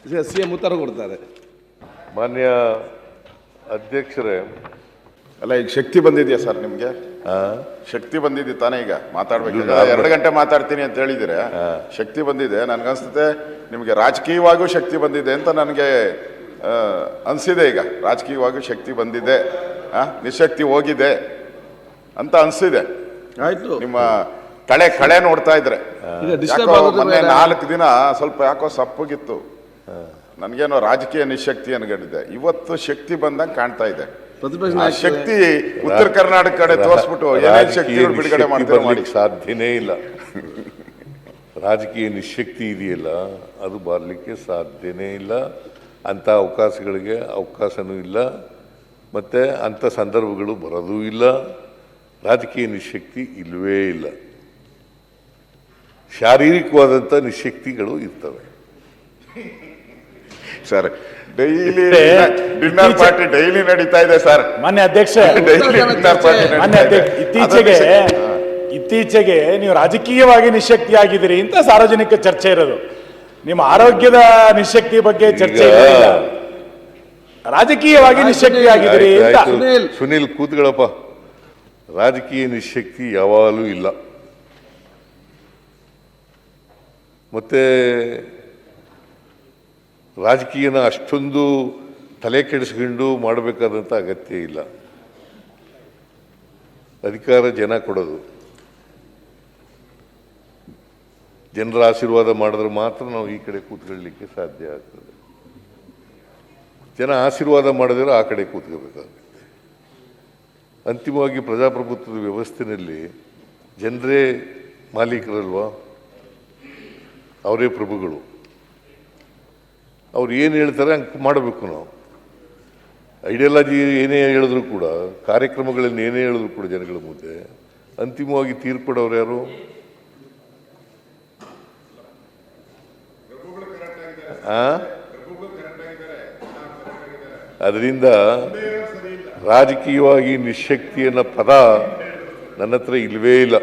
CM ಉತ್ತರ ಕೊಡ್ತಾರೆ. ಮಾನ್ಯ ಅಧ್ಯಕ್ಷರೇ, ಅಲ್ಲ ಈಗ ಶಕ್ತಿ ಬಂದಿದೆಯಾ ಸರ್ ನಿಮಗೆ? ಶಕ್ತಿ ಬಂದಿದೆ ತಾನೇ? ಈಗ ಮಾತಾಡ್ಬೇಕು. 2 ಗಂಟೆ ಮಾತಾಡ್ತೀನಿ ಅಂತ ಹೇಳಿದ್ರೆ ಶಕ್ತಿ ಬಂದಿದೆ. ನನ್ಗನ್ಸುತ್ತೆ ನಿಮಗೆ ರಾಜಕೀಯವಾಗೂ ಶಕ್ತಿ ಬಂದಿದೆ ಅಂತ ನನಗೆ ಅನಿಸಿದೆ. ಈಗ ರಾಜಕೀಯವಾಗೂ ಶಕ್ತಿ ಬಂದಿದೆ, ನಿಶಕ್ತಿ ಹೋಗಿದೆ ಅಂತ ಅನಿಸಿದೆ. ಆಯ್ತು, ನಿಮ್ಮ ಕಳೆ ನೋಡ್ತಾ ಇದ್ರೆ. ಮೊನ್ನೆ 4 ದಿನ ಸ್ವಲ್ಪ ಯಾಕೋ ಸಪ್ಪಗಿತ್ತು, ನನಗೇನೋ ರಾಜಕೀಯ ನಿಶಕ್ತಿ ಅನ್ಕೊಂಡಿದ್ದೆ. ಇವತ್ತು ಶಕ್ತಿ ಬಂದಂಗೆ ಕಾಣ್ತಾ ಇದೆ. ಶಕ್ತಿ ಉತ್ತರ ಕರ್ನಾಟಕ ಕಡೆ ತೋರಿಸ್ಬಿಟ್ಟು ಏನೇನು ಶಕ್ತಿ ಬಿಡುಗಡೆ ಮಾಡ್ತಾರೆ ಸಾಧ್ಯನೇ ಇಲ್ಲ. ರಾಜಕೀಯ ನಿಶಕ್ತಿ ಇದೆಯಲ್ಲ, ಅದು ಬರಲಿಕ್ಕೆ ಸಾಧ್ಯನೇ ಇಲ್ಲ. ಅಂಥ ಅವಕಾಶಗಳಿಗೆ ಅವಕಾಶನೂ ಇಲ್ಲ, ಮತ್ತು ಅಂಥ ಸಂದರ್ಭಗಳು ಬರೋದೂ ಇಲ್ಲ. ರಾಜಕೀಯ ನಿಶಕ್ತಿ ಇಲ್ಲವೇ ಇಲ್ಲ. ಶಾರೀರಿಕವಾದಂಥ ನಿಶಕ್ತಿಗಳು ಇರ್ತವೆ sir. Daily dinner party daily ನಡೀತಾ ಇದೆ ಸರ್. ಮಾನ್ಯ ಅಧ್ಯಕ್ಷ, ಇತ್ತೀಚೆಗೆ ನೀವು ರಾಜಕೀಯವಾಗಿ ನಿಶಕ್ತಿ ಆಗಿದ್ದೀರಿ ಅಂತ ಸಾರ್ವಜನಿಕ ಚರ್ಚೆ ಇರೋದು. ನಿಮ್ಮ ಆರೋಗ್ಯದ ನಿಶಕ್ತಿ ಬಗ್ಗೆ ಚರ್ಚೆ ಇಲ್ಲ, ರಾಜಕೀಯವಾಗಿ ನಿಶಕ್ತಿ ಆಗಿದ್ದೀರಿ ಅಂತ. ಸುನಿಲ್ ಕೂತ್ಗಳಪ್ಪ. ರಾಜಕೀಯ ನಿಶಕ್ತಿ ಯಾವಾಗಲೂ ಇಲ್ಲ. ಮತ್ತೆ ರಾಜಕೀಯನ ಅಷ್ಟೊಂದು ತಲೆ ಕೆಡಿಸ್ಕೊಂಡು ಮಾಡಬೇಕಾದಂಥ ಅಗತ್ಯ ಇಲ್ಲ. ಅಧಿಕಾರ ಜನ ಕೊಡೋದು, ಜನರ ಆಶೀರ್ವಾದ ಮಾಡಿದ್ರೆ ಮಾತ್ರ ನಾವು ಈ ಕಡೆ ಕೂತ್ಕೊಳ್ಳಲಿಕ್ಕೆ ಸಾಧ್ಯ ಆಗ್ತದೆ. ಜನ ಆಶೀರ್ವಾದ ಮಾಡಿದ್ರೆ ಆ ಕಡೆ ಕೂತ್ಕೋಬೇಕಾಗುತ್ತೆ. ಅಂತಿಮವಾಗಿ ಪ್ರಜಾಪ್ರಭುತ್ವದ ವ್ಯವಸ್ಥೆಯಲ್ಲಿ ಜನರೇ ಮಾಲೀಕರಲ್ವಾ, ಅವರೇ ಪ್ರಭುಗಳು. ಅವ್ರು ಏನು ಹೇಳ್ತಾರೆ ಹಂಗೆ ಮಾಡಬೇಕು. ನಾವು ಐಡಿಯಾಲಜಿ ಏನೇ ಹೇಳಿದ್ರು ಕೂಡ, ಕಾರ್ಯಕ್ರಮಗಳನ್ನು ಏನೇ ಹೇಳಿದ್ರು ಕೂಡ ಜನಗಳ ಮುಂದೆ ಅಂತಿಮವಾಗಿ ತೀರ್ಪು ಕೊಡೋರು ಯಾರು? ಅದರಿಂದ ರಾಜಕೀಯವಾಗಿ ನಿಶಕ್ತಿ ಅನ್ನೋ ಪದ ನನ್ನ ಹತ್ರ ಇಲ್ಲವೇ ಇಲ್ಲ.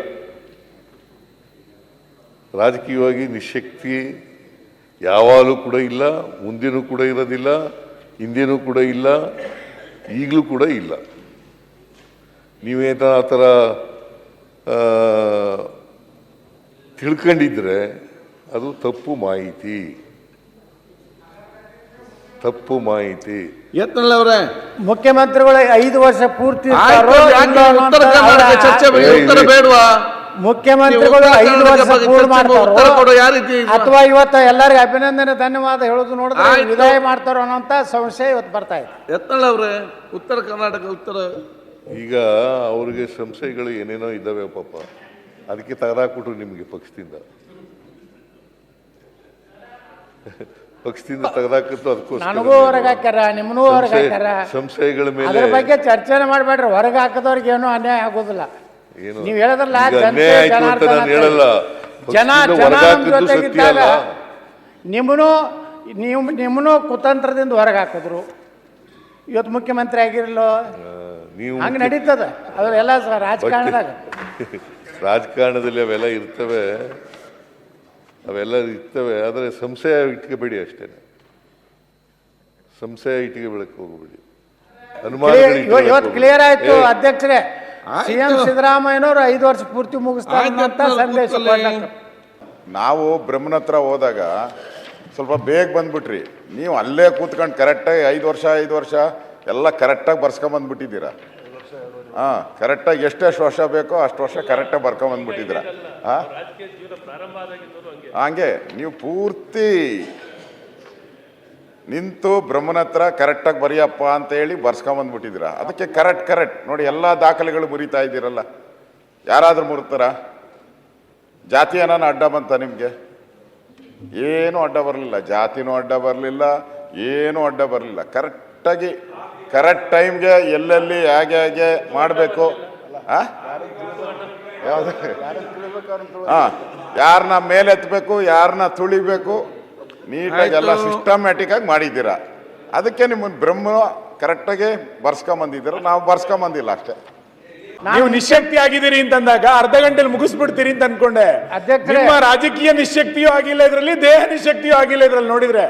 ರಾಜಕೀಯವಾಗಿ ನಿಶಕ್ತಿ ಯಾವಾಗಲೂ ಕೂಡ ಇಲ್ಲ, ಮುಂದೇನೂ ಕೂಡ ಇರೋದಿಲ್ಲ, ಹಿಂದೇನೂ ಕೂಡ ಇಲ್ಲ, ಈಗಲೂ ಕೂಡ ಇಲ್ಲ. ನೀವೇನ ಆ ಥರ ತಿಳ್ಕೊಂಡಿದ್ರೆ ಅದು ತಪ್ಪು ಮಾಹಿತಿ. ಯತ್ನಾಳ್ ಮುಖ್ಯಮಂತ್ರಿಗಳು 5 ವರ್ಷ ಪೂರ್ತಿ ಚರ್ಚೆ ಉತ್ತರ ಬೇಡವಾ? ಮುಖ್ಯಮಂತ್ರಿಗಳು 5 ವರ್ಷ ಪೂರ್ಣ ಮಾಡ್ತಾರೋ ಅಥವಾ ಇವತ್ತು ಎಲ್ಲರಿಗೂ ಅಭಿನಂದನೆ ಧನ್ಯವಾದ ಹೇಳೋದು ನೋಡಿದ್ರೆ ವಿದಾಯ ಮಾಡ್ತಾರೋ ಅನ್ನೋಂಥ ಸಂಶಯ ಇವತ್ತು ಬರ್ತಾ ಇದೆ. ಯತ್ನಾಳ್ ಅವರೇ, ಉತ್ತರ ಕರ್ನಾಟಕ ಉತ್ತರ ಈಗ ಅವ್ರಿಗೆ ಸಂಶಯಗಳು ಏನೇನೋ ಇದ್ದಾವೆ ಪಾಪ, ಅದಕ್ಕೆ ತೆಗೆದಾಕ್ಬಿಟ್ರು ನಿಮಗೆ ಪಕ್ಷದಿಂದ ತೆಗೆದಾಕಿತ್ತು. ಅದಕ್ಕೋಸ್ಕರ ನನಗೂ ಹೊರಗೆ ಹಾಕ್ಯಾರ, ನಿಮ್ಮನ್ನೂ ಹೊರಗೆ ಹಾಕ್ಯಾರ. ಸಂಶಯಗಳ ಮೇಲೆ ಅದ್ರ ಬಗ್ಗೆ ಚರ್ಚೆನೆ ಮಾಡಬೇಡ್ರಿ. ಹೊರಗೆ ಹಾಕಿದವ್ರಿಗೆ ಏನೂ ಅನ್ಯಾಯ ಆಗೋದಿಲ್ಲ. ನೀವು ಹೇಳಿದ್ರಲ್ಲ, ಹೇಳಲ್ಲ. ಜನ ಜೊತೆಗಿದ್ದಾಗ ನಿಮ್ಮನ್ನು ಕುತಂತ್ರದಿಂದ ಹೊರಗೆ ಹಾಕಿದ್ರು. ಇವತ್ತು ಮುಖ್ಯಮಂತ್ರಿ ಆಗಿರಲ್ಲೋ, ಹಂಗೆ ನಡೀತದ. ಅವೆಲ್ಲ ರಾಜಕಾರಣದಾಗ ರಾಜಕಾರಣದಲ್ಲಿ ಅವೆಲ್ಲ ಇರ್ತವೆ, ಆದರೆ ಸಂಶಯ ಇಟ್ಕೋಬೇಡಿ ಅಷ್ಟೇ. ಸಂಶಯ ಇಟ್ಕೋಬೇಡಕ್ಕೆ ಹೋಗಬೇಡಿ. ಇವತ್ತು ಕ್ಲಿಯರ್ ಆಯ್ತು ಅಧ್ಯಕ್ಷರೇ. CM ಸಿದ್ದರಾಮಯ್ಯನವರು 5 ವರ್ಷ ಪೂರ್ತಿ ಮುಗಿಸ್ತಾರೆ ಅಂತ ಸಂದೇಶ. ನಾವು ಬ್ರಹ್ಮನ ಹತ್ರ ಹೋದಾಗ ಸ್ವಲ್ಪ ಬೇಗ ಬಂದ್ಬಿಟ್ರಿ. ನೀವು ಅಲ್ಲೇ ಕೂತ್ಕೊಂಡು ಕರೆಕ್ಟಾಗಿ 5 ವರ್ಷ ಎಲ್ಲ ಕರೆಕ್ಟಾಗಿ ಬರ್ಸ್ಕೊಂಬಂದ್ಬಿಟ್ಟಿದ್ದೀರಾ. ಕರೆಕ್ಟಾಗಿ ಎಷ್ಟೆಷ್ಟು ವರ್ಷ ಬೇಕೋ ಅಷ್ಟು ವರ್ಷ ಕರೆಕ್ಟಾಗಿ ಬರ್ಕೊಂಬಂದ್ಬಿಟ್ಟಿದ್ದೀರಾ. ಹಂಗೆ ನೀವು ಪೂರ್ತಿ ನಿಂತು ಬ್ರಹ್ಮನ ಹತ್ರ ಕರೆಕ್ಟಾಗಿ ಬರೆಯಪ್ಪ ಅಂತ ಹೇಳಿ ಬರ್ಸ್ಕೊಂಬಂದ್ಬಿಟ್ಟಿದ್ದೀರಾ. ಅದಕ್ಕೆ ಕರೆಕ್ಟ್ ನೋಡಿ, ಎಲ್ಲ ದಾಖಲೆಗಳು ಮುರಿತಾ ಇದ್ದೀರಲ್ಲ. ಯಾರಾದರೂ ಮುರಿತಾರ? ಜಾತಿ ಏನಾನ ಅಡ್ಡ ಬಂತ ನಿಮಗೆ? ಏನೂ ಅಡ್ಡ ಬರಲಿಲ್ಲ. ಜಾತಿನೂ ಅಡ್ಡ ಬರಲಿಲ್ಲ, ಏನೂ ಅಡ್ಡ ಬರಲಿಲ್ಲ. ಕರೆಕ್ಟಾಗಿ ಕರೆಕ್ಟ್ ಟೈಮ್ಗೆ ಎಲ್ಲೆಲ್ಲಿ ಹೇಗೆ ಮಾಡಬೇಕು, ಯಾರನ್ನ ಮೇಲೆತ್ತಬೇಕು, ಯಾರನ್ನ ತುಳಿಬೇಕು, ನೀಟಾಗಿ ಎಲ್ಲ ಸಿಸ್ಟಮ್ಯಾಟಿಕ್ ಆಗಿ ಮಾಡಿದ್ದೀರಾ. ಅದಕ್ಕೆ ನಿಮ್ಮನ್ನು ಬ್ರಹ್ಮ ಕರೆಕ್ಟಾಗಿ ಬರ್ಸ್ಕೊಂಬಂದಿದ್ದೀರ. ನಾವು ಬರ್ಸ್ಕೊಂಬಂದಿಲ್ಲ ಅಷ್ಟೇ. ನೀವು ನಿಶಕ್ತಿ ಆಗಿದ್ದೀರಿ ಅಂತಂದಾಗ ಅರ್ಧ ಗಂಟೆಲಿ ಮುಗಿಸ್ಬಿಡ್ತೀರಿ ಅಂತ ಅನ್ಕೊಂಡೆ. ನಿಮ್ಮ ರಾಜಕೀಯ ನಿಶಕ್ತಿಯೂ ಆಗಿಲ್ಲ ಇದ್ರಲ್ಲಿ, ದೇಹ ನಿಶಕ್ತಿಯೂ ಆಗಿಲ್ಲ ಇದ್ರಲ್ಲಿ. ನೋಡಿದ್ರೆ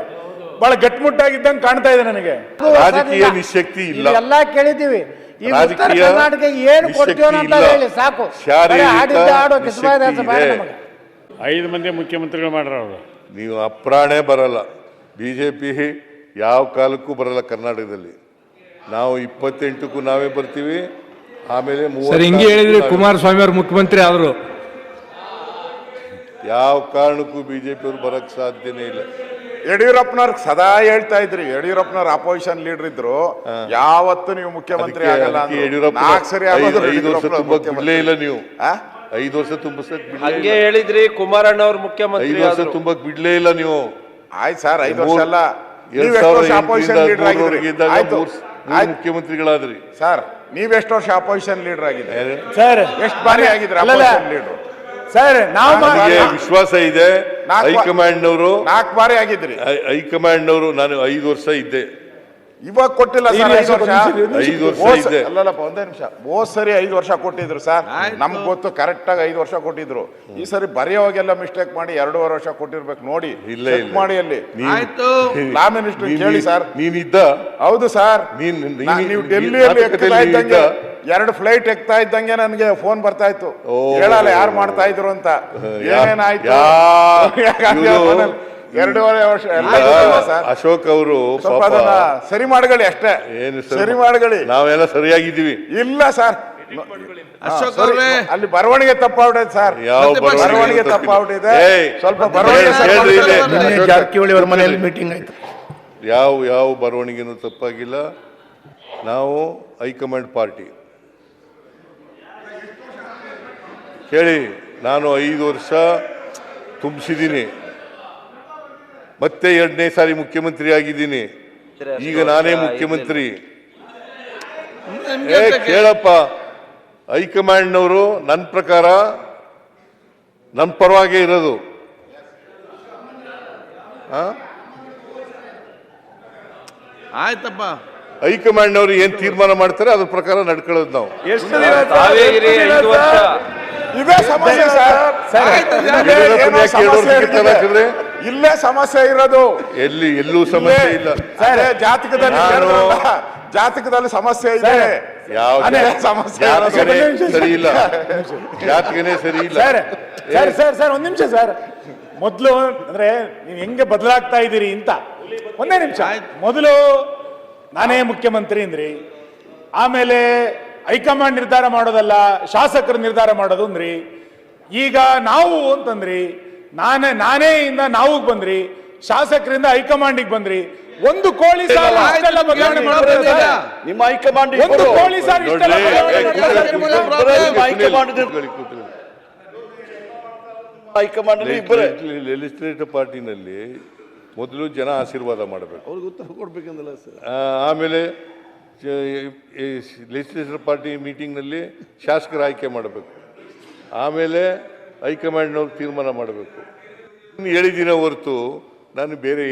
ಬಹಳ ಗಟ್ಟಿಮುಟ್ಟಾಗಿದ್ದಂಗೆ ಕಾಣ್ತಾ ಇದೆ ನನಗೆ. ರಾಜಕೀಯ ನಿಶ್ಶಕ್ತಿ ಇಲ್ಲ, ಎಲ್ಲ ಕೇಳಿದ್ದೀವಿ. ಈ ಉತ್ತರ ರಾಜಕೀಯ ಕರ್ನಾಟಕ ಏನು ಕೊಡ್ತೀವೋ ಅಂತ ನಿಶ್ಶಕ್ತಿ ಹೇಳಿ ಸಾಕು. ಶಾರೀರಿಕ ಆಡಿದ್ದ ಆಡೋ ಕಿಸ್ಬಾಯ್ದ ನಿಶ್ಶಕ್ತಿ ಬೇಡ ಇದೆ. ನಮಗೆ. 5 ಮಂದಿ ಮುಖ್ಯಮಂತ್ರಿಗಳು ಮಾಡ್ರ ಅವರು. ನೀವು ಅಪ್ರಾಣೇ ಬರಲ್ಲ. ಬಿಜೆಪಿ ಯಾವ ಕಾಲಕ್ಕೂ ಬರಲ್ಲ ಕರ್ನಾಟಕದಲ್ಲಿ. ನಾವು 28ಕ್ಕೂ ನಾವೇ ಬರ್ತೀವಿ. ಆಮೇಲೆ ಸರ್ ಹಿಂಗೆ ಹೇಳಿದ್ರೆ ಕುಮಾರಸ್ವಾಮಿ ಅವರು ಮುಖ್ಯಮಂತ್ರಿ ಆದರು. ಯಾವ ಕಾರಣಕ್ಕೂ ಬಿಜೆಪಿ ಅವರು ಬರಕ್ ಸಾಧ್ಯನೇ ಇಲ್ಲ. ಯಡಿಯೂರಪ್ಪನವ್ರ ಸದಾ ಹೇಳ್ತಾ ಇದ್ರಿ, ಯಡಿಯೂರಪ್ಪನವ್ರ ಅಪೋಸಿಷನ್ ಲೀಡರ್ ಇದ್ರು, ಯಾವತ್ತು ನೀವು ಮುಖ್ಯಮಂತ್ರಿ ಆಗಲ್ಲ ಅದಕ್ಕೆ ಯಡಿಯೂರಪ್ಪ 4 ಸರಿ ಆಗೋದು 5 ವರ್ಷ ತುಂಬಾ ಬಿಡ್ಲೇ ಇಲ್ಲ ನೀವು. ಆ? 5 ವರ್ಷ ತುಂಬಸಕ್ ಹಂಗೆ ಹೇಳಿದ್ರಿ ಕುಮಾರಣ್ಣ ಅವ್ರ ಮುಖ್ಯಮಂತ್ರಿ 5 ವರ್ಷ ತುಂಬಕ್ ಬಿಡ್ಲೇ ಇಲ್ಲ ನೀವು. ಆಯ್ತು ಸರ್, 5 ವರ್ಷ ಅಲ್ಲ, 2008 ಅಪೋಸಿಷನ್ ಲೀಡರ್ ಆಗಿದ್ರಿ. ಆಯ್ತು ಮುಖ್ಯಮಂತ್ರಿಗಳಾದ್ರಿ ಸರ್, ನೀವೆಷ್ಟು ವರ್ಷ ಅಪೋಸಿಷನ್ ಲೀಡರ್ ಆಗಿದ್ರಿ? ಸರ್ ಎಷ್ಟು ಬಾರಿ ಆಗಿದ್ರಿ ಅಲ್ಲಲ್ಲ. Opposition leader? ಸರ್ ನಾವು ನನಗೆ ವಿಶ್ವಾಸ ಇದೆ. ಹೈಕಮಾಂಡ್ನವರು 4 ಬಾರಿ ಆಗಿದ್ರಿ. ಹೈಕಮಾಂಡ್ನವರು ನಾನು 5 ವರ್ಷ ಇದ್ದೆ. ಇವಾಗ ಕೊಟ್ಟಿಲ್ಲ ಸರ್ 5 ವರ್ಷ. 5 ವರ್ಷ ಇದೆ. ಅಲ್ಲಲ್ಲಪ್ಪ, ಒಂದೇ ನಿಮಿಷ. ಹೋದ್ ಸರಿ 5 ವರ್ಷ ಕೊಟ್ಟಿದ್ರು ಸರ್, ನಮ್ಗೆ ಗೊತ್ತು ಕರೆಕ್ಟ್ ಆಗಿ 5 ವರ್ಷ ಕೊಟ್ಟಿದ್ರು. ಈ ಸರಿ ಬರೆಯೋವಾಗೆಲ್ಲ ಮಿಸ್ಟೇಕ್ ಮಾಡಿ 2.5 ವರ್ಷ ಕೊಟ್ಟಿರ್ಬೇಕು. ನೋಡಿ, ಇಲ್ಲ ಚೆಕ್ ಮಾಡಿ ಅಲ್ಲಿ. ಆಯ್ತು. ಲಾ ಮಿನಿಸ್ಟರ್ ಕೇಳಿ ಸರ್. ನೀನಿದ್ದ ಹೌದು ಸರ್, ನೀನ್- ನೀವು ಡೆಲ್ಲಿಯಲ್ಲಿ ನಾಟಕದಲ್ಲಿ ಎಕ್ತಾ ಇದ್ದಂಗೆ ನೀನಿದ್ದ. 2 ಫ್ಲೈಟ್ ಎಕ್ತಾ ಇದ್ದಂಗೆ ನನಗೆ ಫೋನ್ ಬರ್ತಾ ಇತ್ತು, ಹೇಳಲ್ಲ ಯಾರು ಮಾಡ್ತಾ ಇದ್ರು ಅಂತ. ಏನೇನಾಯ್ತು? 2.5 ವರ್ಷ ಎಲ್ಲ ಗೊತ್ತಿಲ್ಲ ಸರ್. ಅಶೋಕ್ ಅವರು ಸ್ವಲ್ಪ ಅದನ್ನ ಸರಿ ಮಾಡ್ಕೊಳ್ಳಿ ಅಷ್ಟೇ. ಏನು ಸರಿ ಮಾಡ್ಕೊಳ್ಳಿ. ನಾವೆಲ್ಲ ಸರಿಯಾಗಿದ್ದೀವಿ. ಇಲ್ಲ ಸರ್, ಅಶೋಕ್ ಸರಿ, ಅವ್ರೇ, ಅಲ್ಲಿ ಬರವಣಿಗೆ ತಪ್ಪಾಗ್ಬಿಟ್ಟೈತೆ ಸರ್. ಯಾವ ಬರವಣಿಗೆ ತಪ್ಪಾಗ್ಬಿಟ್ಟಿದೆ. ಸ್ವಲ್ಪ ಹೇಳ್ರಿ ಬರವಣಿಗೆ ಇಲ್ಲಿ. ಜಾರಕಿಹೊಳಿ ಅವರ ಮನೆಯಲ್ಲಿ ಮೀಟಿಂಗ್ ಆಯ್ತು. ಯಾವ ಬರವಣಿಗೆನೂ ತಪ್ಪಾಗಿಲ್ಲ. ನಾವು ಹೈಕಮಾಂಡ್ ಪಾರ್ಟಿ ಕೇಳಿ. ನಾನು 5 ವರ್ಷ ತುಂಬಿಸಿದ್ದೀನಿ, ಮತ್ತೆ 2ನೇ ಸಾರಿ ಮುಖ್ಯಮಂತ್ರಿ ಆಗಿದ್ದೀನಿ. ಈಗ ನಾನೇ ಮುಖ್ಯಮಂತ್ರಿ. ಕೇಳಪ್ಪ, ಹೈಕಮಾಂಡ್ನವರು ನನ್ನ ಪ್ರಕಾರ ನನ್ನ ಪರವಾಗೇ ಇರೋದು. ಆಯ್ತಪ್ಪ. ಹೈಕಮಾಂಡ್ನವರು ಏನ್ ತೀರ್ಮಾನ ಮಾಡ್ತಾರೆ ಅದ್ರ ಪ್ರಕಾರ ನಡ್ಕೊಳ್ಳೋದು ನಾವು. ತಾವೇಗಿರಿ 5 ವರ್ಷ. ಇದೇ ಸಮಸ್ಯೆ ಸರ್. ಯಡಿಯೂರಪ್ಪನ ಯಾಕೆ 2 ವರ್ಷ ಕಿತ್ತಾರ ಹಾಕಿದ್ರೆ? ಇಲ್ಲೇ ಸಮಸ್ಯೆ ಇರೋದು. ಎಲ್ಲೂ ಸಮಸ್ಯೆ ಇಲ್ಲ. ಜಾತಕದಲ್ಲಿ ಹೇಳಿದ್ರಲ್ಲ, ಜಾತಕದಲ್ಲಿ ಸಮಸ್ಯೆ ಇದೆ. ಯಾವ ಸಮಸ್ಯೆ ಜಾತಕನೇ ಸರಿ ಇಲ್ಲ. ಜಾತಕನೇ ಸರಿ ಇಲ್ಲ. ಸರ್ ಒಂದ್ ನಿಮಿಷ ಸರ್. ಮೊದಲು ಅಂದ್ರೆ ನೀವು ಹೆಂಗೆ ಬದಲಾಗ್ತಾ ಇದ್ದೀರಿ ಅಂತ ಒಂದೇ ನಿಮಿಷ. ಮೊದಲು ನಾನೇ ಮುಖ್ಯಮಂತ್ರಿ ಅಂದ್ರಿ, ಆಮೇಲೆ ಹೈಕಮಾಂಡ್ ನಿರ್ಧಾರ ಮಾಡೋದಲ್ಲ ಶಾಸಕರು ನಿರ್ಧಾರ ಮಾಡೋದು ಅಂದ್ರಿ, ಈಗ ನಾವು ಅಂತಂದ್ರಿ, ನಾನೇ ಇಂದ ನಾವು ಬಂದ್ರಿ, ಶಾಸಕರಿಂದ ಹೈಕಮಾಂಡಿಗೆ ಬಂದ್ರಿ. ಒಂದು ಕೋಳಿ ಸಾಲ ಅಷ್ಟೆಲ್ಲ ಬದಲಾವಣೆ ಮಾಡ್ತಾರೆ. ನಿಮ್ಮ ಹೈಕಮಾಂಡ್ ಒಂದು ಕೋಳಿ ಸಾಲ ಇಷ್ಟೆಲ್ಲ ಬದಲಾವಣೆ ಲೆಜಿಸ್ಲೇಟಿವ್ ಪಾರ್ಟಿನಲ್ಲಿ ಮೊದಲು ಜನ ಆಶೀರ್ವಾದ ಮಾಡಬೇಕು, ಅವ್ರಿಗೆ ಉತ್ತರ ಕೊಡ್ಬೇಕಂದಲ್ಲ ಸರ್. ಆಮೇಲೆ ಲೆಜಿಸ್ಲೇಟಿವ್ ಪಾರ್ಟಿ ಮೀಟಿಂಗ್ನಲ್ಲಿ ಶಾಸಕರ ಆಯ್ಕೆ ಮಾಡಬೇಕು, ಆಮೇಲೆ ಹೈಕಮಾಂಡ್ನವ್ರು ತೀರ್ಮಾನ ಮಾಡಬೇಕು. ಹೇಳಿದ್ದೀನ ಹೊರತು ನಾನು ಬೇರೆ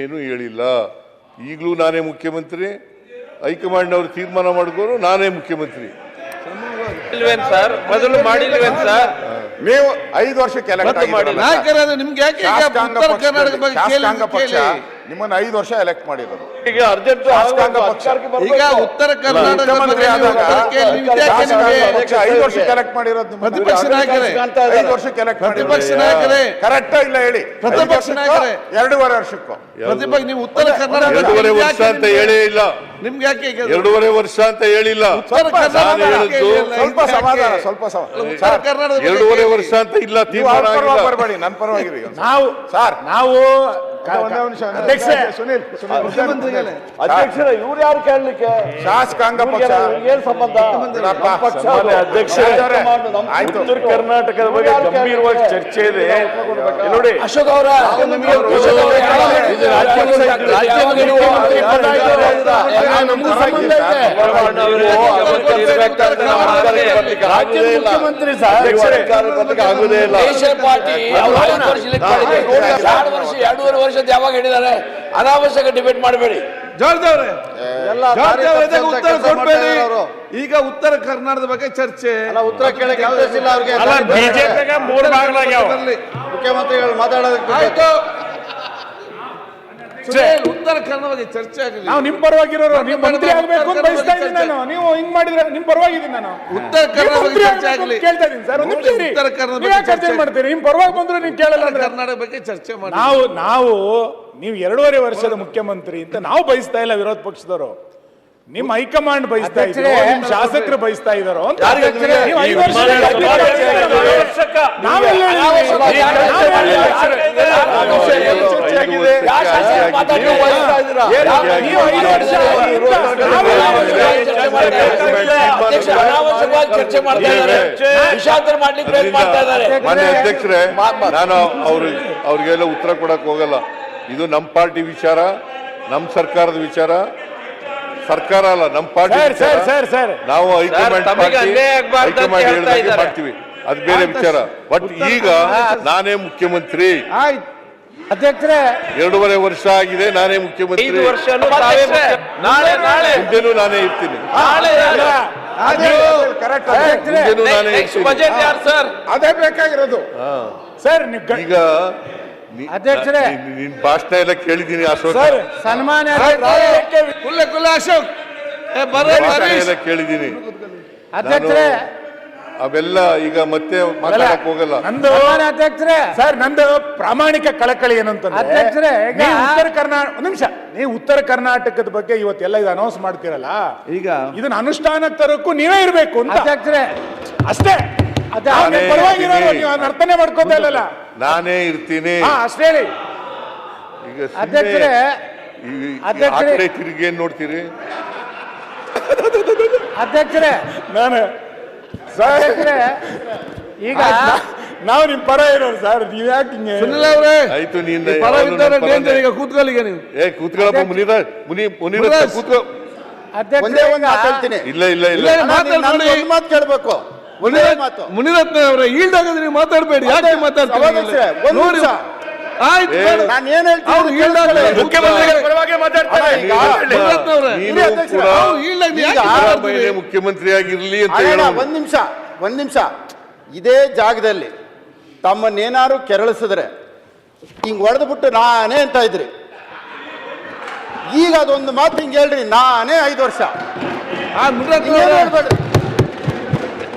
ಏನೂ ಹೇಳಿಲ್ಲ. ಈಗಲೂ ನಾನೇ ಮುಖ್ಯಮಂತ್ರಿ, ಹೈಕಮಾಂಡ್ನವ್ರು ತೀರ್ಮಾನ ಮಾಡಿದ್ರು ನಾನೇ ಮುಖ್ಯಮಂತ್ರಿ. ಇಲ್ವೇನ್ ಸರ್, ಮೊದಲು ಮಾಡಿಲ್ವೇನ್ ಸರ್? ನೀವು 5 ವರ್ಷಕ್ಕೆ ಎಲೆಕ್ಟ್ ಮಾಡಿರಲ್ಲ. ನಿಮ್ಗೆ ಯಾಕೆ ಈಗ ಉತ್ತರ ಕರ್ನಾಟಕ ಬಗ್ಗೆ ಶಾಸಕಾಂಗ ಪಕ್ಷ ಕೇಳಿ. ನಿಮ್ಮನ್ನ 5 ವರ್ಷ ಎಲೆಕ್ಟ್ ಮಾಡಿರೋದು. ಈಗ ಅರ್ಜೆಂಟ್ ಶಾಸಕಾಂಗ ಪಕ್ಷ ಈಗ ಉತ್ತರ ಕರ್ನಾಟಕ ಮುಖ್ಯಮಂತ್ರಿ ಆದಾಗ ಶಾಸಕಾಂಗ 5 ವರ್ಷಕ್ಕೆ ಎಲೆಕ್ಟ್ ಮಾಡಿರೋದು ನಿಮ್ಮನ್ನ. ಪ್ರತಿಪಕ್ಷ ನಾಯಕರೇ, 5 ವರ್ಷಕ್ಕೆ ಎಲೆಕ್ಟ್ ಪ್ರತಿಪಕ್ಷ ನಾಯಕರೇ, ಕರೆಕ್ಟ್ ಇಲ್ಲ ಹೇಳಿ. ಪ್ರತಿಪಕ್ಷ ನಾಯಕರೇ, 2.5 ವರ್ಷಕ್ಕೂ ಪ್ರತಿಪಕ್ಷ ನೀವು ಉತ್ತರ ಕರ್ನಾಟಕ 2.5 ವರ್ಷ ಅಂತ ಹೇಳೇ ಇಲ್ಲ. ನಿಮ್ಗೆ ಯಾಕೆ ಈಗ 2.5 ವರ್ಷ ಅಂತ ಹೇಳಿಲ್ಲ. ಉತ್ತರ ಕರ್ನಾಟಕ ಸ್ವಲ್ಪ ಸಮಾಧಾನ, ಸ್ವಲ್ಪ ಉತ್ತರ ಕರ್ನಾಟಕ 2.5 ವರ್ಷ ಅಂತ ಇಲ್ಲ, ತೀರ್ಮಾನ ಆಗಿಲ್ಲ. ಬರಬೇಡಿ, ನನ್ನ ಪರವಾಗಿರಿ. ನಾವು ಸರ್, ನಾವು ಅಧ್ಯಕ್ಷ ಸುನೀಲ್ ಅಧ್ಯಕ್ಷರ ಇವ್ರು ಯಾರು ಕೇಳಲಿಕ್ಕೆ? ಶಾಸಕಾಂಗ ಪಕ್ಷ ಏನ್ ಸಂಬಂಧ? ಅಧ್ಯಕ್ಷ ಆಯ್ತು. ಉತ್ತರ ಕರ್ನಾಟಕದ ಬಗ್ಗೆ ಗಂಭೀರವಾಗಿ ಚರ್ಚೆ ಇದೆ ನೋಡಿ. ಅಶೋಕ್ ಅವರ ಮುಖ್ಯಮಂತ್ರಿ ಆಗುದೇ ಇಲ್ಲ. ಪಾರ್ಟಿ 2.5 ವರ್ಷದ ಯಾವಾಗ ಹೇಳಿದ್ದಾರೆ? ಅನಾವಶ್ಯಕ ಡಿಬೇಟ್ ಮಾಡಬೇಡಿ. ಜಾರ್ಜ್ ಉತ್ತರ ಕೊಡ್ಬೇಡಿ. ಈಗ ಉತ್ತರ ಕರ್ನಾಟಕದ ಬಗ್ಗೆ ಚರ್ಚೆ. ಉತ್ತರ ಕೇಳಕ್ಕೆ ಬಿಜೆಪಿಗೆ 3 ಭಾಗಲಾಗ್ಯಾವ. ಮುಖ್ಯಮಂತ್ರಿಗಳು ಮಾತಾಡೋದಕ್ಕೆ ಆಯ್ತು. ಸುರೇಶ್, ಉತ್ತರ ಕನ್ನಡ ಬಗ್ಗೆ ಚರ್ಚೆ ಆಗಲಿ. ನಾವು ನಿಮ್ ಪರವಾಗಿರೋರು, ನೀವು ಮಂತ್ರಿ ಆಗ್ಬೇಕು ಅಂತ ಬಯಸ್ತಾ ಇದ್ದೀನಿ ನಾನು. ನೀವು ಹಿಂಗ್ ಮಾಡಿದ್ರೆ ನಿಮ್ ಪರವಾಗಿದ್ದೀನಿ ನಾನು. ಉತ್ತರ ಕನ್ನಡ ಬಗ್ಗೆ ಚರ್ಚೆ ಆಗಲಿ. ಕೇಳ್ತಾ ಇದ್ದೀನಿ ಸರ್, ಒಂದು ನಿಮಿಷ ಇರಿ. ಉತ್ತರ ಕನ್ನಡ ನೀವು ಯಾಕೆ ಚರ್ಚೆ ಮಾಡ್ತೀರಿ? ನಿಮ್ ಪರವಾಗಿ ಬಂದ್ರೆ ನೀವು ಕೇಳಲ್ಲ ಅಂದ್ರೆ ಕರ್ನಾಟಕ ಬಗ್ಗೆ ಚರ್ಚೆ ಮಾಡಿ. ನಾವು ನೀವು 2.5 ವರ್ಷದ ಮುಖ್ಯಮಂತ್ರಿ ಅಂತ ನಾವು ಬಯಸ್ತಾ ಇಲ್ಲ, ವಿರೋಧ ಪಕ್ಷದವರು. ನಿಮ್ಮ ಹೈಕಮಾಂಡ್ ಬಯಸ್ತಾ ಇದ್ರು, ನಿಮ್ ಶಾಸಕರು ಬಯಸ್ತಾ ಇದಾರೋ ಅಂತ. ನೀವು 5 ವರ್ಷ ಚರ್ಚೆ ಮಾಡ್ತಾ ಇದ್ದಾರೆ, ವಿಷಾಂತರ ಮಾಡ್ಲಿಕ್ಕೆ ಪ್ರಯತ್ನ ಮಾಡ್ತಾ ಇದ್ದಾರೆ. ಮಾನ್ಯ ಅಧ್ಯಕ್ಷರೇ, ನಾನು ಅವ್ರಿಗೆಲ್ಲ ಉತ್ತರ ಕೊಡಕ್ ಹೋಗಲ್ಲ. ಇದು ನಮ್ಮ ಪಾರ್ಟಿ ವಿಚಾರ, ನಮ್ಮ ಸರ್ಕಾರದ ವಿಚಾರ. ಸರ್ಕಾರ ಅಲ್ಲ, ನಮ್ಮ ಪಾರ್ಟಿ ವಿಚಾರ. ನಾವು ಹೈಕಮಾಂಡ್ ಮಾಡ್ತೀವಿ, ಅದು ಬೇರೆ ವಿಚಾರ. ಬಟ್ ಈಗ ನಾನೇ ಮುಖ್ಯಮಂತ್ರಿ, ಅಧ್ಯಕ್ಷರೇ 2.5 ವರ್ಷ ಆಗಿದೆ, ನಾನೇ ಮುಖ್ಯಮಂತ್ರಿ. 5 ವರ್ಷನೂ ತಾವೇ ಮುಂದೆನೂ ನಾನೇ ಇರ್ತೀನಿ, ಮುಂದೆನೂ ನಾನೇ ಇರ್ತೀನಿ. ಬಜೆಟ್ ಯಾರು ಸರ್? ಅದೇ ಬೇಕಾಗಿರೋದು ಸರ್. ಈಗ ಅಧ್ಯಕ್ಷರೇ, ನಿನ್ ಭಾಷಣ ಎಲ್ಲ ಕೇಳಿದ್ದೀನಿ ಅಶೋಕ್, ಸನ್ಮಾನ್ಯ ಕುಲ್ಲ ಅಶೋಕ್ ಎಲ್ಲ ಕೇಳಿದ್ದೀನಿ. ಅಧ್ಯಕ್ಷರೇ, ಅವೆಲ್ಲ ಈಗ ಮತ್ತೆ ಮಾತಾಡಕ್ ಹೋಗಲ್ಲ. ಸನ್ಮಾನ್ಯ ಅಧ್ಯಕ್ಷರೇ, ಸರ್, ನಂದು ಪ್ರಾಮಾಣಿಕ ಕಳಕಳಿ ಏನಂತಂದ್ರೆ, ಅಧ್ಯಕ್ಷರೇ, ಈಗ ನೀವು ಉತ್ತರ ಕರ್ನಾಟಕ, ಒಂದು ನಿಮಿಷ, ನೀವು ಉತ್ತರ ಕರ್ನಾಟಕದ ಬಗ್ಗೆ ಇವತ್ತೆಲ್ಲ ಇದು ಅನೌನ್ಸ್ ಮಾಡ್ತೀರಲ್ಲ, ಈಗ ಇದನ್ನ ಅನುಷ್ಠಾನಕ್ಕೆ ತರೋಕ್ಕೂ ನೀವೇ ಇರ್ಬೇಕು ಅಂತ ಅಧ್ಯಕ್ಷರೇ, ಅಷ್ಟೇ. ನಾನೇ ಪರವಾಗಿರೋರು, ಇರ್ತೀನಿ. ನೀವು ಅದನ್ನ ಅರ್ಥನೇ ಮಾಡ್ಕೋತಾ ಇಲ್ಲಲ್ಲ. ನಾನೇ ಇರ್ತೀನಿ. ಅಷ್ಟೇ ಹೇಳಿ. ಈಗ ಅಧ್ಯಕ್ಷರೇ, ಅಧ್ಯಕ್ಷರೇ, ತಿರುಗಿ ಏನ್ ನೋಡ್ತೀರಿ? ಅಧ್ಯಕ್ಷರೇ, ನಾನು ಅಧ್ಯಕ್ಷರೇ, ಈಗ ನಾವು ನಿಮ್ ಪರ ಇರೋರು ಸರ್, ನೀವ್ ಯಾಕೆ ಹಿಂಗೆ? ಸುನಿಲ್ ಅವರೇ, ಆಯ್ತು, ನೀನ್ ಪರವಿದ್ದಾರೆ ಡೇಂಜರ್. ಈಗ ಕೂತ್ಕೊಳ್ಳಿಗೆ ನೀವು. ಕೂತ್ಕೊಳ್ಳಪ್ಪ, ಮುನಿರ ಕೂತ್ಕೋ. ಅಧ್ಯಕ್ಷರೇ, ಇಲ್ಲ ಇಲ್ಲ ಇಲ್ಲ, ಮಾತಾಡ್ಬೇಡಿ. ಮಾತು ಕೇಳಬೇಕು. ಮುನಿರತ್ನ ಅವರೇ, ಈಲ್ಡ್ ಆಗಿದ್ರೆ ನೀವು ಮಾತಾಡಬೇಡಿ. ಯಾಕೆ ಮಾತಾಡ್ತೀರಿ? ನೋಡಿ, ಆಯ್ತು, ನಾನು ಏನ್ ಅವ್ರು ಈಲ್ಡ್ ಆಗಿದ್ರೆ ಮುಖ್ಯಮಂತ್ರಿಗಳ ಪರವಾಗಿ ಮಾತಾಡ್ತಾರೆ. ಮುನಿರತ್ನ ಅವರೇ, ನೀನು ಕೂಡ ಸಿದ್ದರಾಮಯ್ಯನೇ ಮುಖ್ಯಮಂತ್ರಿ ಆಗಿರ್ಲಿ ಅಂತ ಹೇಳೋದು. ಒಂದ್ ನಿಮಿಷ ಇದೇ ಜಾಗದಲ್ಲಿ ತಮ್ಮನ್ನೇನಾರು ಕೆರಳಿಸಿದ್ರೆ ಹಿಂಗ್ ಹೊಡೆದ್ಬಿಟ್ಟು ನಾನೇ ಅಂತ ಇದ್ರಿ. ಈಗ ಅದೊಂದು ಮಾತು ಹಿಂಗ್ ಹೇಳ್ರಿ, ನಾನೇ 5 ವರ್ಷ. ಮುನಿರತ್ನ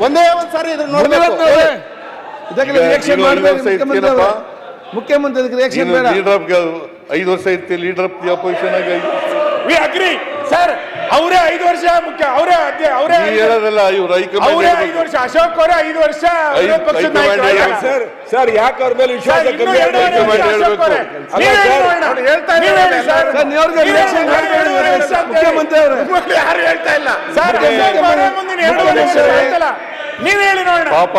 ಒಂದೇ ಒಂದ್ ಸಾರಿ ಇದ್ರ ಮುನಿರತ್ನ ಅವರೇ, ಇದಕ್ಕೆ ರಿಯಾಕ್ಷನ್ ಮಾಡಬೇಡಿ. ಮುಖ್ಯಮಂತ್ರಿ ರಿಯಾಕ್ಷನ್ ಬೇಡ. ಲೀಡರ್ 5 ವರ್ಷ ಇರ್ತೀವಿ, ಲೀಡರ್ ಆಫ್ ದಿ ಅಪೋಸಿಷನ್ ಆಗಿ. ವಿ ಅಗ್ರಿ ಸರ್, ಅವರೇ 5 ವರ್ಷ ಮುಖ್ಯ, ಅವರೇ ಹೇಳೋದಲ್ಲ, ಇವ್ರು ಅವರೇ 5 ವರ್ಷ, ಅಶೋಕ್ ಅವರೇ 5 ವರ್ಷ ವಿರೋಧ ಪಕ್ಷದ ನಾಯಕರು. ಸರ್, ಯಾಕೆ ಅವ್ರ ಮೇಲೆ ವಿಶ್ವಾಸ ಕಮ್ಮಿ ಹೇಳ್ತಾ ಮುಖ್ಯಮಂತ್ರಿ ಅವರೇ, ಯಾರು ಹೇಳ್ತಾ ಇಲ್ಲ ಸರ್. ಮುಂದಿನ 2 ವರ್ಷ ಆಯ್ತಲ್ಲ, ನೀವ್ ಹೇಳಿ ನೋಡೋಣ. ಪಾಪ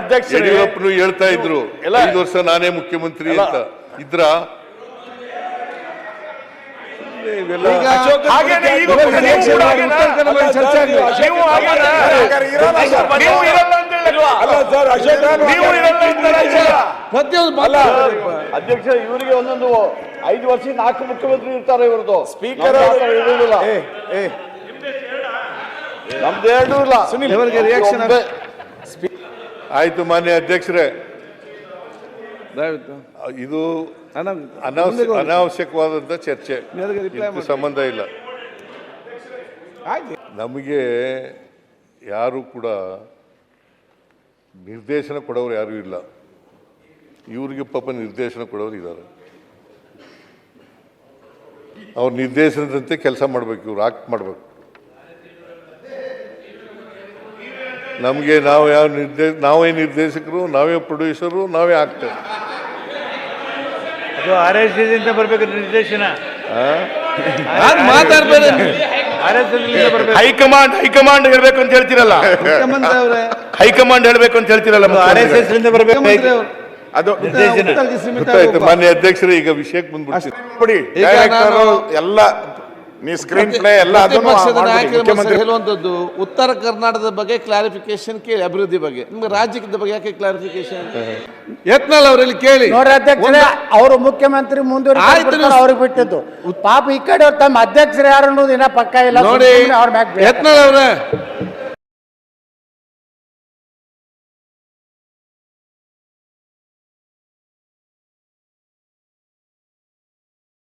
ಅಧ್ಯಕ್ಷ ಯಡಿಯೂರಪ್ಪನು ಹೇಳ್ತಾ ಇದ್ರು 5 ವರ್ಷ ನಾನೇ ಮುಖ್ಯಮಂತ್ರಿ ಅಂತ ಇದ್ರ. ಇವೆಲ್ಲ ಹಾಗೇನೆ ಈಗ ಚರ್ಚೆ ಆಗಲಿ. ಅಧ್ಯಕ್ಷ, ಇವರಿಗೆ ಒಂದೊಂದು 5 ವರ್ಷ 4 ಮುಖ್ಯಮಂತ್ರಿ ಇರ್ತಾರೆ. ಇವ್ರದ್ದು ಸ್ಪೀಕರ್ ನಮ್ದು 2 ಇಲ್ಲ. ಇವರಿಗೆ ರಿಯಾಕ್ಷನ್ ಆಯ್ತು. ಮಾನ್ಯ ಅಧ್ಯಕ್ಷರೇ, ದಯವಿಟ್ಟು ಇದು ಅನಾವಶ್ಯಕವಾದಂತ ಚರ್ಚೆ, ಇದಕ್ಕೆ ಸಂಬಂಧ ಇಲ್ಲ. ನಮಗೆ ಯಾರು ಕೂಡ ನಿರ್ದೇಶನ ಕೊಡೋರು ಯಾರು ಇಲ್ಲ. ಇವ್ರಿಗೆ ಪಾಪ ನಿರ್ದೇಶನ ಕೊಡೋರು ಇದ್ದಾರೆ. ಅವ್ರ ನಿರ್ದೇಶನದಂತೆ ಕೆಲಸ ಮಾಡ್ಬೇಕು, ಇವ್ರು ಆಕ್ಟ್ ಮಾಡ್ಬೇಕು. ನಮಗೆ ನಾವೇ ನಿರ್ದೇಶಕರು, ನಾವೇ ಪ್ರೊಡ್ಯೂಸರು, ನಾವೇ ಆಕ್ಟರ್. RSS ಬರ್ಬೇಕು ನಿರ್ದೇಶನ. ಮಾತಾಡ್ಬೇಡಿ. ಹೈಕಮಾಂಡ್ ಹೇಳ್ಬೇಕು ಅಂತ ಹೇಳ್ತಿರಲ್ಲ, ಮುಖ್ಯಮಂತ್ರಿ ಅವರೇ, ಹೈಕಮಾಂಡ್ ಹೇಳ್ಬೇಕು ಅಂತ ಹೇಳ್ತಿರಲ್ಲ. RSS ಬರ್ಬೇಕು ಅದು ಗೊತ್ತಾಯ್ತು. ಮಾನ್ಯ ಅಧ್ಯಕ್ಷರೇ, ಈಗ ವಿಷಯಕ್ಕೆ ಬಂದ್ಬಿಡ್ತೀನಿ. ಎಲ್ಲ ನೀವು ಸ್ಕ್ರೀನ್ ಪ್ಲೇ ಎಲ್ಲ ಪಕ್ಷದ ನಾಯಕರು ಹೇಳುವಂತದ್ದು ಉತ್ತರ ಕರ್ನಾಟಕದ ಬಗ್ಗೆ ಕ್ಲಾರಿಫಿಕೇಶನ್ ಕೇಳಿ, ಅಭಿವೃದ್ಧಿ ಬಗ್ಗೆ. ನಿಮ್ಗೆ ರಾಜ್ಯದ ಬಗ್ಗೆ ಯಾಕೆ ಕ್ಲಾರಿಫಿಕೇಶನ್? ಯತ್ನಾಳ್ ಅವರಲ್ಲಿ ಕೇಳಿ. ನೋಡ್ರಿ ಅಧ್ಯಕ್ಷರೇ, ಅವರು ಮುಖ್ಯಮಂತ್ರಿ ಮುಂದುವರಿದು ಅವ್ರಿಗೆ ಬಿಟ್ಟಿದ್ದು. ಪಾಪ ಈ ಕಡೆ ತಮ್ಮ ಅಧ್ಯಕ್ಷರು ಯಾರು ಅನ್ನೋದು ಇನ್ನ ಪಕ್ಕ ಇಲ್ಲ. ನೋಡಿ ಯತ್ನಾಳ್ ಅವರೇ,